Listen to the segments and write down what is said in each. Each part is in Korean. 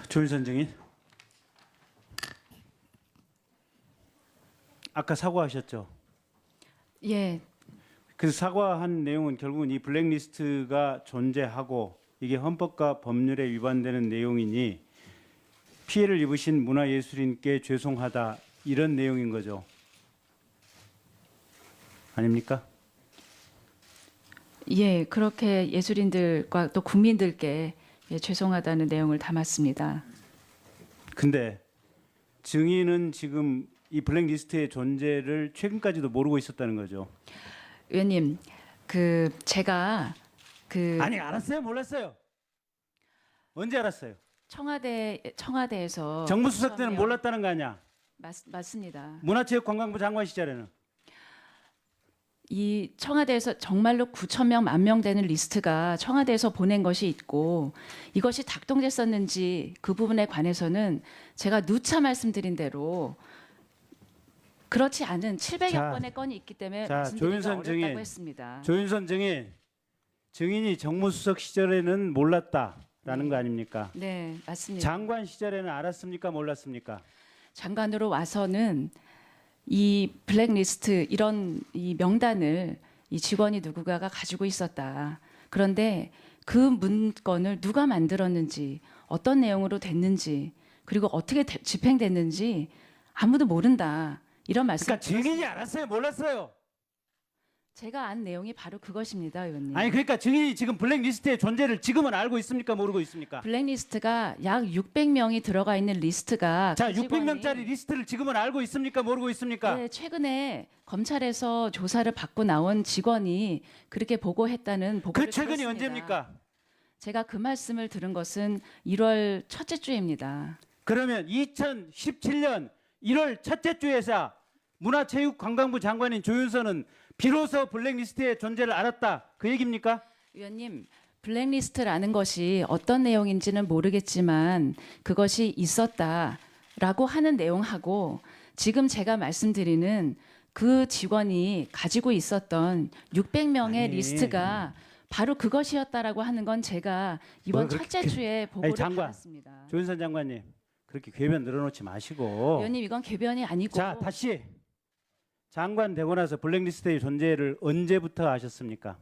조윤선 증인. 아까 사과하셨죠? 예, 그 사과한 내용은 결국은 이 블랙리스트가 존재하고 이게 헌법과 법률에 위반되는 내용이니 피해를 입으신 문화예술인께 죄송하다 이런 내용인 거죠. 아닙니까? 예, 그렇게 예술인들과 또 국민들께 예, 죄송하다는 내용을 담았습니다. 근데 증인은 지금 이 블랙리스트의 존재를 최근까지도 모르고 있었다는 거죠. 의원님, 제가 아니 알았어요, 몰랐어요? 언제 알았어요? 청와대에서 정무수석 때는 구천명- 몰랐다는 거 아니야? 맞습니다. 문화체육관광부 장관 시절에는. 이 청와대에서 정말로 9천 명, 1만 명 되는 리스트가 청와대에서 보낸 것이 있고 이것이 작동됐었는지 그 부분에 관해서는 제가 누차 말씀드린 대로 그렇지 않은 700여 건의 건이 있기 때문에 자, 말씀드리기가 조윤선 어렵다고 증인. 했습니다. 조윤선 증인이 정무수석 시절에는 몰랐다라는 거 아닙니까? 네, 맞습니다. 장관 시절에는 알았습니까? 몰랐습니까? 장관으로 와서는 이 블랙리스트 이런 이 명단을 이 직원이 누구가가 가지고 있었다. 그런데 그 문건을 누가 만들었는지 어떤 내용으로 됐는지 그리고 어떻게 집행됐는지 아무도 모른다. 이런 말씀. 그러니까 증인이 알았어요, 몰랐어요? 제가 안 내용이 바로 그것입니다, 의원님. 아니 그러니까 증인이 지금 블랙리스트의 존재를 지금은 알고 있습니까? 모르고 있습니까? 블랙리스트가 약 600명이 들어가 있는 리스트가 자, 그 직원이 600명짜리 리스트를 지금은 알고 있습니까? 모르고 있습니까? 네, 최근에 검찰에서 조사를 받고 나온 직원이 그렇게 보고했다는 보고를 그 최근이 들었습니다. 언제입니까? 제가 그 말씀을 들은 것은 1월 첫째 주입니다. 그러면 2017년 1월 첫째 주에서 문화체육관광부 장관인 조윤선은 비로소 블랙리스트의 존재를 알았다. 그 얘기입니까? 위원님, 블랙리스트라는 것이 어떤 내용인지는 모르겠지만 그것이 있었다라고 하는 내용하고 지금 제가 말씀드리는 그 직원이 가지고 있었던 600명의 아니. 리스트가 바로 그것이었다라고 하는 건 제가 이번 뭘 그렇게- 첫째 주에 보고를 장관. 받았습니다. 조윤선 장관님 그렇게 궤변 늘어놓지 마시고 위원님, 이건 궤변이 아니고 자 다시 장관 되고 나서 블랙리스트의 존재를 언제부터 아셨습니까?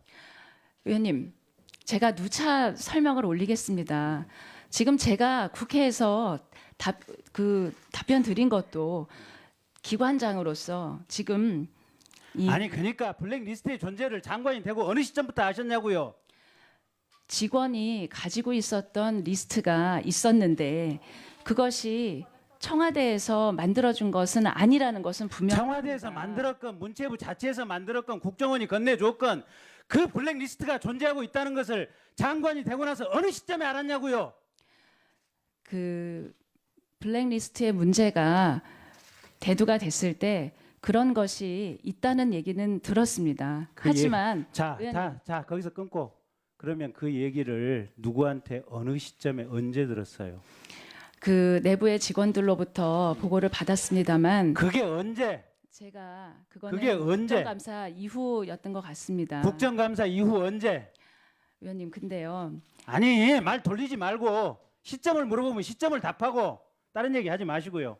위원님, 제가 누차 설명을 올리겠습니다. 지금 제가 국회에서 답변 드린 것도 기관장으로서 지금 이 아니 그러니까 블랙리스트의 존재를 장관이 되고 어느 시점부터 아셨냐고요? 직원이 가지고 있었던 리스트가 있었는데 그것이 청와대에서 만들어준 것은 아니라는 것은 분명합니다. 청와대에서 만들었건 문체부 자체에서 만들었건 국정원이 건네줬건 그 블랙리스트가 존재하고 있다는 것을 장관이 되고 나서 어느 시점에 알았냐고요? 그 블랙리스트의 문제가 대두가 됐을 때 그런 것이 있다는 얘기는 들었습니다. 그 하지만 자, 의원님. 자 거기서 끊고 그러면 그 얘기를 누구한테 어느 시점에 언제 들었어요? 그 내부의 직원들로부터 보고를 받았습니다만 그게 언제? 제가 그거는 그게 언제? 국정감사 이후였던 것 같습니다. 국정감사 이후 언제? 의원님, 근데요. 아니 말 돌리지 말고 시점을 물어보면 시점을 답하고 다른 얘기 하지 마시고요.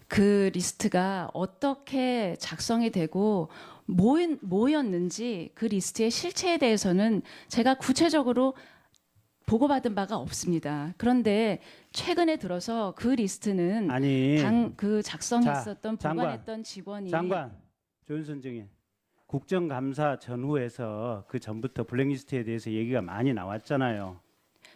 그 리스트가 어떻게 작성이 되고 뭐였는지 그 리스트의 실체에 대해서는 제가 구체적으로 보고받은 바가 없습니다. 그런데 최근에 들어서 그 리스트는 아니 그 작성했었던 자, 보관했던 직원이 장관 조윤선 증인 국정감사 전후에서 그 전부터 블랙리스트에 대해서 얘기가 많이 나왔잖아요.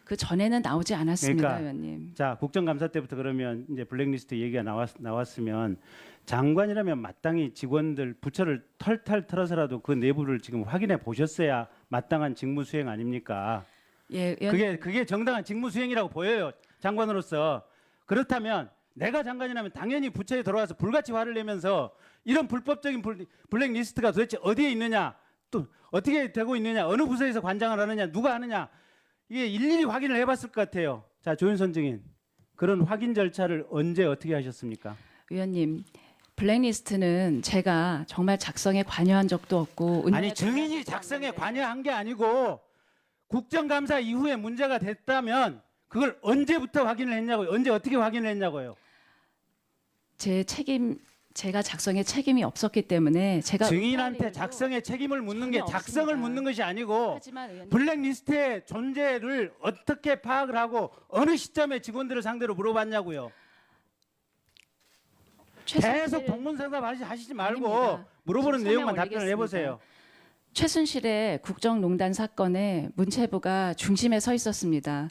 그 전에는 나오지 않았습니다, 그러니까 의원님. 자 국정감사 때부터 그러면 이제 블랙리스트 얘기가 나왔으면 장관이라면 마땅히 직원들 부처를 털털 털어서라도 그 내부를 지금 확인해 보셨어야 마땅한 직무 수행 아닙니까? 예, 의원님. 그게 정당한 직무 수행이라고 보여요. 장관으로서. 그렇다면 내가 장관이라면 당연히 부처에 들어와서 불같이 화를 내면서 이런 불법적인 블랙리스트가 도대체 어디에 있느냐, 또 어떻게 되고 있느냐, 어느 부서에서 관장을 하느냐, 누가 하느냐, 이게 일일이 확인을 해봤을 것 같아요. 자, 조윤선 증인, 그런 확인 절차를 언제 어떻게 하셨습니까? 의원님, 블랙리스트는 제가 정말 작성에 관여한 적도 없고 아니 증인이 작성에 관여한 게 아니고 국정감사 이후에 문제가 됐다면 그걸 언제부터 확인을 했냐고요. 언제 어떻게 확인을 했냐고요. 제가 작성에 책임이 없었기 때문에 제가 증인한테 의뢰를 작성의 책임을 묻는 게 전혀 작성을 없습니다. 묻는 것이 아니고 하지만 의원님, 블랙리스트의 존재를 어떻게 파악을 하고 어느 시점에 직원들을 상대로 물어봤냐고요. 계속 동문상담 하시지 말고 아닙니다. 물어보는 지금 내용만 설명 답변을 해보세요. 최순실의 국정농단 사건에 문체부가 중심에 서 있었습니다.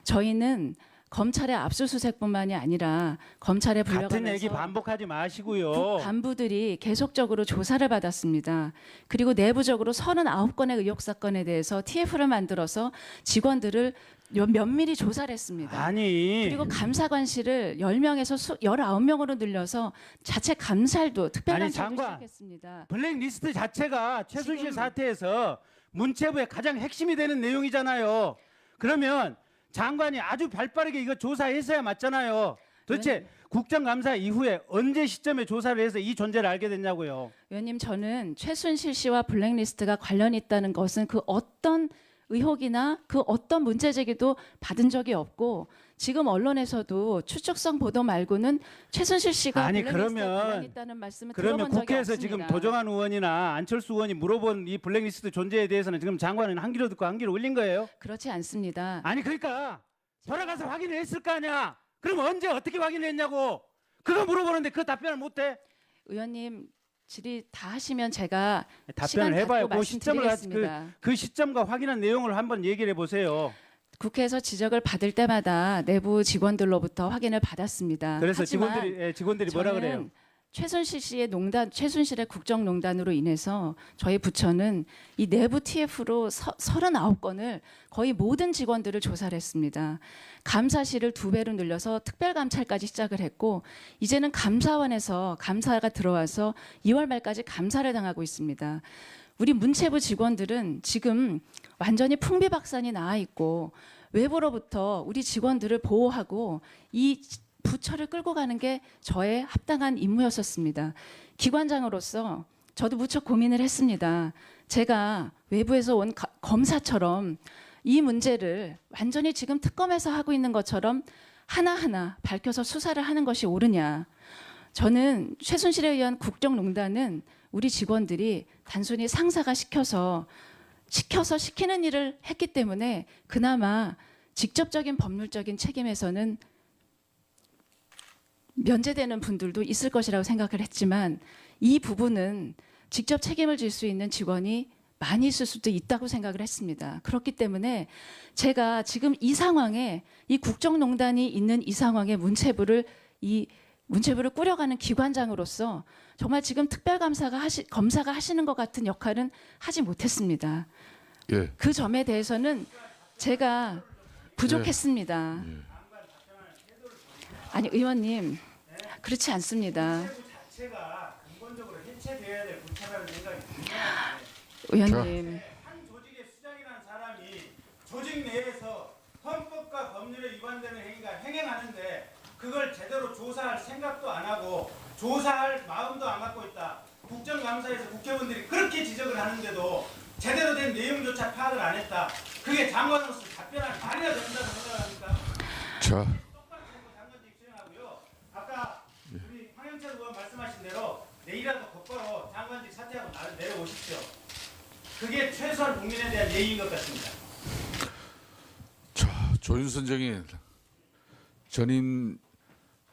저희는 검찰의 압수수색뿐만이 아니라 검찰에 같은 얘기 불려가면서 반복하지 마시고요. 국 간부들이 계속적으로 조사를 받았습니다. 그리고 내부적으로 39건의 의혹 사건에 대해서 TF를 만들어서 직원들을 면밀히 조사를 했습니다. 아니 그리고 감사관실을 10명에서 19명으로 늘려서 자체 감찰도 아니, 특별감찰도 장관. 시작했습니다. 블랙리스트 자체가 최순실 지금- 사태에서 문체부의 가장 핵심이 되는 내용이잖아요. 그러면 장관이 아주 발빠르게 이거 조사했어야 맞잖아요. 도대체 국정감사 이후에 언제 시점에 조사를 해서 이 존재를 알게 됐냐고요. 의원님, 저는 최순실 씨와 블랙리스트가 관련이 있다는 것은 그 어떤 의혹이나 그 어떤 문제 제기도 받은 적이 없고 지금 언론에서도 추측성 보도 말고는 최순실 씨가 아니, 블랙리스트에 그러면- 관련 있다는 말씀을 그러면 들어본 적이 국회에서 없습니다. 지금 도정환 의원이나 안철수 의원이 물어본 이 블랙리스트 존재에 대해서는 지금 장관은 한 귀로 듣고 한 귀로 울린 거예요? 그렇지 않습니다. 아니 그러니까 돌아가서 확인을 했을 거 아니야. 그럼 언제 어떻게 확인을 했냐고. 그거 물어보는데 그 답변을 못해. 의원님, 질의 다 하시면 제가 답변을 시간 해봐요. 갖고 그 시점을 말씀드리겠습니다. 그 시점과 확인한 내용을 한번 얘기를 해보세요. 국회에서 지적을 받을 때마다 내부 직원들로부터 확인을 받았습니다. 그래서 하지만 직원들이 뭐라 저는 그래요? 최순실의 국정농단으로 인해서 저희 부처는 이 내부 TF로 39건을 거의 모든 직원들을 조사를 했습니다. 감사실을 2배로 늘려서 특별감찰까지 시작을 했고 이제는 감사원에서 감사가 들어와서 2월 말까지 감사를 당하고 있습니다. 우리 문체부 직원들은 지금 완전히 풍비박산이 나와 있고 외부로부터 우리 직원들을 보호하고 이 부처를 끌고 가는 게 저의 합당한 임무였었습니다. 기관장으로서 저도 무척 고민을 했습니다. 제가 외부에서 온 검사처럼 이 문제를 완전히 지금 특검에서 하고 있는 것처럼 하나하나 밝혀서 수사를 하는 것이 옳으냐. 저는 최순실에 의한 국정농단은 우리 직원들이 단순히 상사가 시켜서 시키는 일을 했기 때문에 그나마 직접적인 법률적인 책임에서는 면제되는 분들도 있을 것이라고 생각을 했지만 이 부분은 직접 책임을 질 수 있는 직원이 많이 있을 수도 있다고 생각을 했습니다. 그렇기 때문에 제가 지금 이 상황에 이 국정농단이 있는 이 상황에 문체부를 꾸려가는 기관장으로서 정말 지금 검사가 하시는 것 같은 역할은 하지 못했습니다. 예. 그 점에 대해서는 제가 부족했습니다. 아니 의원님, 그렇지 않습니다. 문체부 자체가 근본적으로 해체돼야 될 부처라는 생각이 듭니다. 의원님, 한 조직의 수장이라는 사람이 조직 내에서 헌법과 법률에 위반되는 행위가 행행하는데 그걸 제대로 조사할 생각도 안 하고 조사할 마음도 안 갖고 있다. 국정감사에서 국회의원들이 그렇게 지적을 하는데도 제대로 된 내용조차 파악을 안 했다. 그게 장관으로서 답변할 말이나 된다고 생각합니까? 자, 장관직 수행하고요. 아까 우리 황영찬 의원 말씀하신 대로 내일이라도 곧바로 장관직 사퇴하고 내려오십시오. 그게 최소한 국민에 대한 예의인 것 같습니다. 자, 조윤선 정인 전임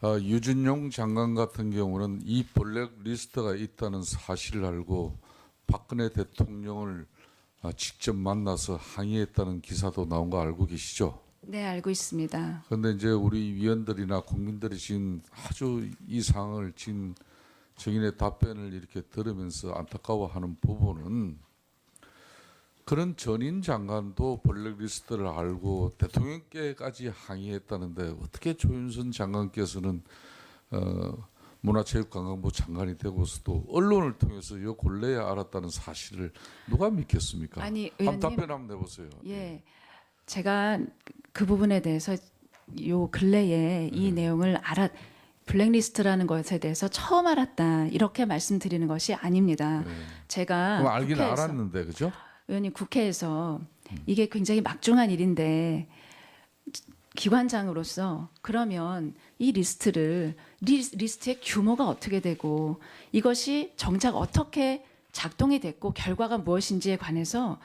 유준용 장관 같은 경우는 이 블랙리스트가 있다는 사실을 알고 박근혜 대통령을 직접 만나서 항의했다는 기사도 나온 거 알고 계시죠? 네, 알고 있습니다. 그런데 이제 우리 위원들이나 국민들이 지금 아주 이 상황을 지금 정인의 답변을 이렇게 들으면서 안타까워하는 부분은 그런 전임 장관도 블랙리스트를 알고 대통령께까지 항의했다는데 어떻게 조윤선 장관께서는 문화체육관광부 장관이 되고서도 언론을 통해서 이 근래에 알았다는 사실을 누가 믿겠습니까? 아니, 한번 의원님. 답변 한번 내보세요. 예, 제가 그 부분에 대해서 요 근래에 이 내용을 블랙리스트라는 것에 대해서 처음 알았다 이렇게 말씀드리는 것이 아닙니다. 제가 그럼 알긴 국회에서, 알았는데 그죠? 의원님 국회에서 이게 굉장히 막중한 일인데 기관장으로서 그러면 이 리스트의 규모가 어떻게 되고 이것이 정작 어떻게 작동이 됐고 결과가 무엇인지에 관해서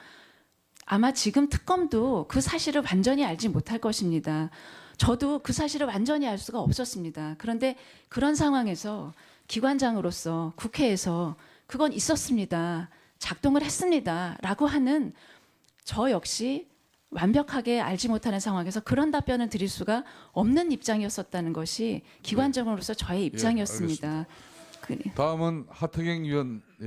아마 지금 특검도 그 사실을 완전히 알지 못할 것입니다. 저도 그 사실을 완전히 알 수가 없었습니다. 그런데 그런 상황에서 기관장으로서 국회에서 그건 있었습니다. 작동을 했습니다. 라고 하는 저 역시 완벽하게 알지 못하는 상황에서 그런 답변을 드릴 수가 없는 입장이었었다는 것이 기관장으로서 저의 입장이었습니다. 다음은 하태경 의원.